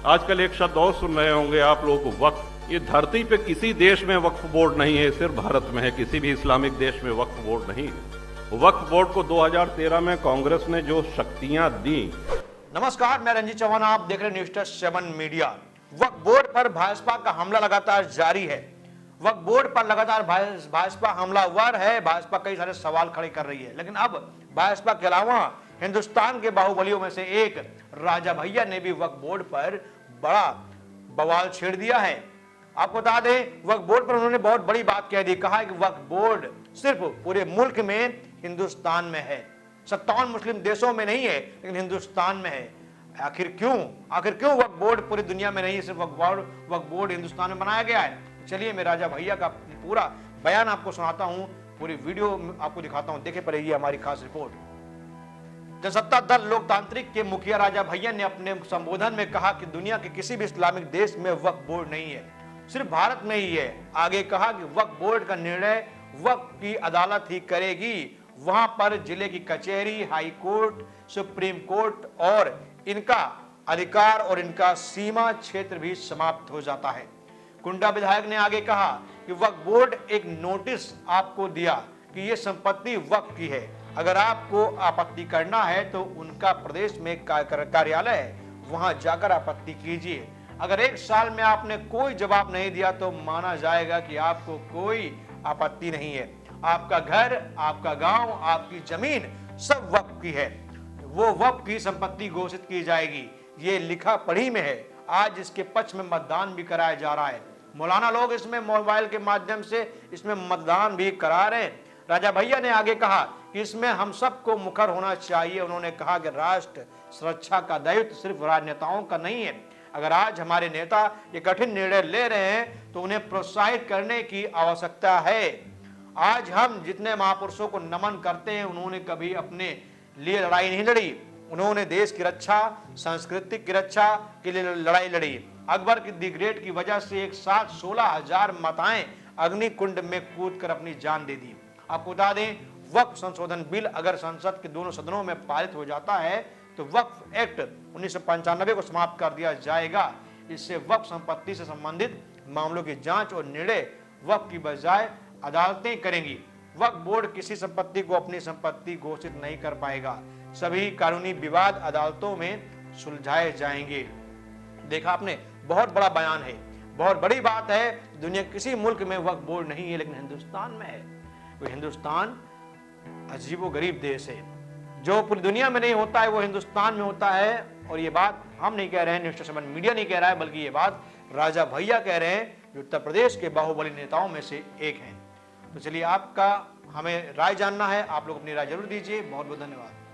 आजकल एक शब्द और सुन रहे होंगे आप लोग, वक्फ। ये धरती पे किसी देश में वक्फ बोर्ड नहीं है, सिर्फ भारत में है। किसी भी इस्लामिक देश में वक्फ बोर्ड नहीं है। वक्फ बोर्ड को 2013 में कांग्रेस ने जो शक्तियां दी। नमस्कार, मैं रंजीत चौहान, आप देख रहे हैं न्यूज़7 मीडिया। वक्फ बोर्ड पर भाजपा का हमला लगातार जारी है। वक्फ बोर्ड पर लगातार भाजपा हमलावर है। भाजपा कई सारे सवाल खड़े कर रही है, लेकिन अब भाजपा के अलावा हिंदुस्तान के बाहुबलियों में से एक राजा भैया ने भी वक्फ बोर्ड पर बड़ा बवाल छेड़ दिया है। आपको बता दें, वक्फ बोर्ड पर उन्होंने बहुत बड़ी बात कह दी। कहा कि वक्फ बोर्ड सिर्फ पूरे मुल्क में हिंदुस्तान में है, 57 मुस्लिम देशों में नहीं है, लेकिन हिंदुस्तान में है। आखिर क्यों वक्फ बोर्ड पूरी दुनिया में नहीं है, सिर्फ वक्फ बोर्ड हिंदुस्तान में बनाया गया है? चलिए मैं राजा भैया का पूरा बयान आपको सुनाता हूं, पूरी वीडियो आपको दिखाता हूं। देखे पड़ेगी हमारी खास रिपोर्ट। जनसत्ता दल लोकतांत्रिक के मुखिया राजा भैया ने अपने संबोधन में कहा कि दुनिया के किसी भी इस्लामिक देश में वक्फ बोर्ड नहीं है, सिर्फ भारत में ही है। आगे कहा कि वक्फ बोर्ड का निर्णय वक्फ की अदालत ही करेगी। वहां पर जिले की कचहरी, हाई कोर्ट, सुप्रीम कोर्ट और इनका अधिकार और इनका सीमा क्षेत्र भी समाप्त हो जाता है। कुंडा विधायक ने आगे कहा कि वक्फ बोर्ड एक नोटिस आपको दिया कि यह संपत्ति वक्फ की है। अगर आपको आपत्ति करना है तो उनका प्रदेश में कार्यालय है, वहां जाकर आपत्ति कीजिए। अगर 1 साल में आपने कोई जवाब नहीं दिया तो माना जाएगा कि आपको कोई आपत्ति नहीं है। आपका घर, आपका गांव, आपकी जमीन सब वक्फ की है, वो वक्फ की संपत्ति घोषित की जाएगी। ये लिखा पढ़ी में है। आज इसके पक्ष में मतदान भी कराया जा रहा है। मौलाना लोग इसमें मोबाइल के माध्यम से इसमें मतदान भी करा रहे हैं। राजा भैया ने आगे कहा कि इसमें हम सबको मुखर होना चाहिए। उन्होंने कहा कि राष्ट्र सुरक्षा का दायित्व सिर्फ राजनेताओं का नहीं है। अगर आज हमारे नेता ये कठिन निर्णय ले रहे हैं तो उन्हें प्रोत्साहित करने की आवश्यकता है। आज हम जितने महापुरुषों को नमन करते हैं, उन्होंने कभी अपने लिए लड़ाई नहीं लड़ी। उन्होंने देश की रक्षा, संस्कृति की रक्षा के लिए लड़ाई लड़ी। अकबर की दी ग्रेट की वजह से एक साथ 16,000 माताएं अग्निकुंड में कूदकर अपनी जान दे दी। आपको बता दें, वक्फ संशोधन बिल अगर संसद के दोनों सदनों में पारित हो जाता है तो वक्फ एक्ट 1995 को समाप्त कर दिया जाएगा। इससे वक्फ संपत्ति से संबंधित मामलों की जांच और निर्णय वक्फ की बजाय अदालतें करेंगी। वक्फ बोर्ड किसी संपत्ति को अपनी संपत्ति घोषित नहीं कर पाएगा। सभी कानूनी विवाद अदालतों में सुलझाए जाएंगे। देखा आपने, बहुत बड़ा बयान है, बहुत बड़ी बात है। दुनिया किसी मुल्क में वक्फ बोर्ड नहीं है, लेकिन हिंदुस्तान में है। तो हिंदुस्तान अजीबोगरीब देश है। जो पूरी दुनिया में नहीं होता है वो हिंदुस्तान में होता है। और ये बात हम नहीं कह रहे हैं, न्यूज़7 मीडिया नहीं कह रहा है, बल्कि ये बात राजा भैया कह रहे हैं, जो उत्तर प्रदेश के बाहुबली नेताओं में से एक हैं। तो चलिए, आपका हमें राय जानना है, आप लोग अपनी राय जरूर दीजिए। बहुत बहुत धन्यवाद।